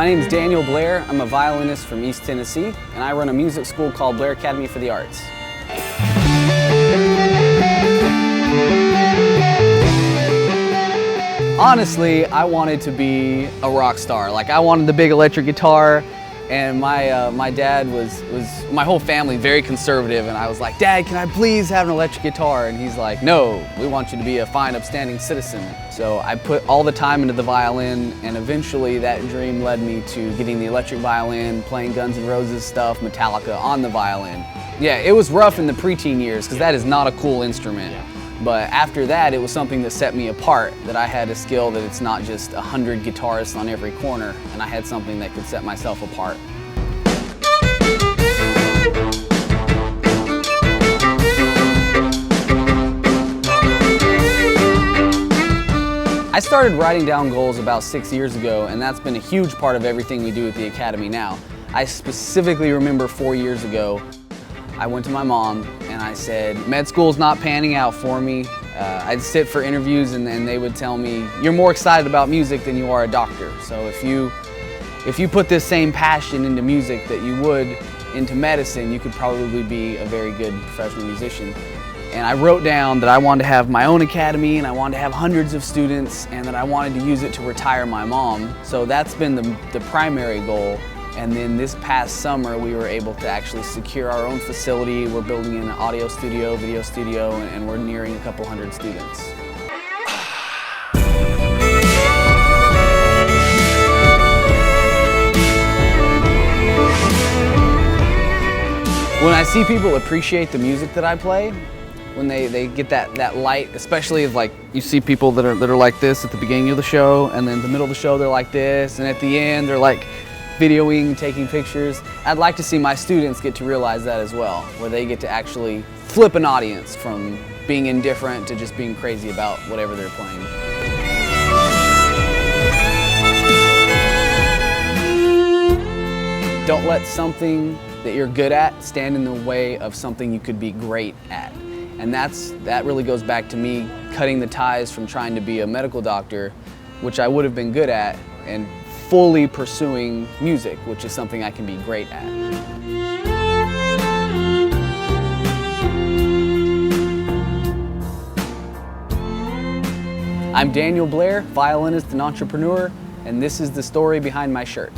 My name is Daniel Blair. I'm a violinist from East Tennessee, and I run a music school called Blair Academy for the Arts. Honestly, I wanted to be a rock star. Like, I wanted the big electric guitar, and my dad was my whole family very conservative, and I was like, Dad, can I please have an electric guitar? And he's like, no, we want you to be a fine, upstanding citizen. So I put all the time into the violin, and eventually that dream led me to getting the electric violin, playing Guns N' Roses stuff, Metallica on the violin. Yeah, it was rough in the preteen years because that is not a cool instrument. But after that, it was something that set me apart, that I had a skill that it's not just 100 guitarists on every corner, and I had something that could set myself apart. I started writing down goals about 6 years ago, and that's been a huge part of everything we do at the Academy now. I specifically remember 4 years ago, I went to my mom and I said, med school's not panning out for me. I'd sit for interviews and they would tell me, you're more excited about music than you are a doctor. So if you put this same passion into music that you would into medicine, you could probably be a very good professional musician. And I wrote down that I wanted to have my own academy and I wanted to have hundreds of students and that I wanted to use it to retire my mom. So that's been the primary goal. And then this past summer, we were able to actually secure our own facility. We're building an audio studio, video studio, and we're nearing a couple hundred students. When I see people appreciate the music that I play, when they get that light, especially if like you see people that are like this at the beginning of the show, and then the middle of the show they're like this, and at the end they're like videoing, taking pictures. I'd like to see my students get to realize that as well, where they get to actually flip an audience from being indifferent to just being crazy about whatever they're playing. Don't let something that you're good at stand in the way of something you could be great at. And that really goes back to me cutting the ties from trying to be a medical doctor, which I would have been good at, and fully pursuing music, which is something I can be great at. I'm Daniel Blair, violinist and entrepreneur, and this is the story behind my shirt.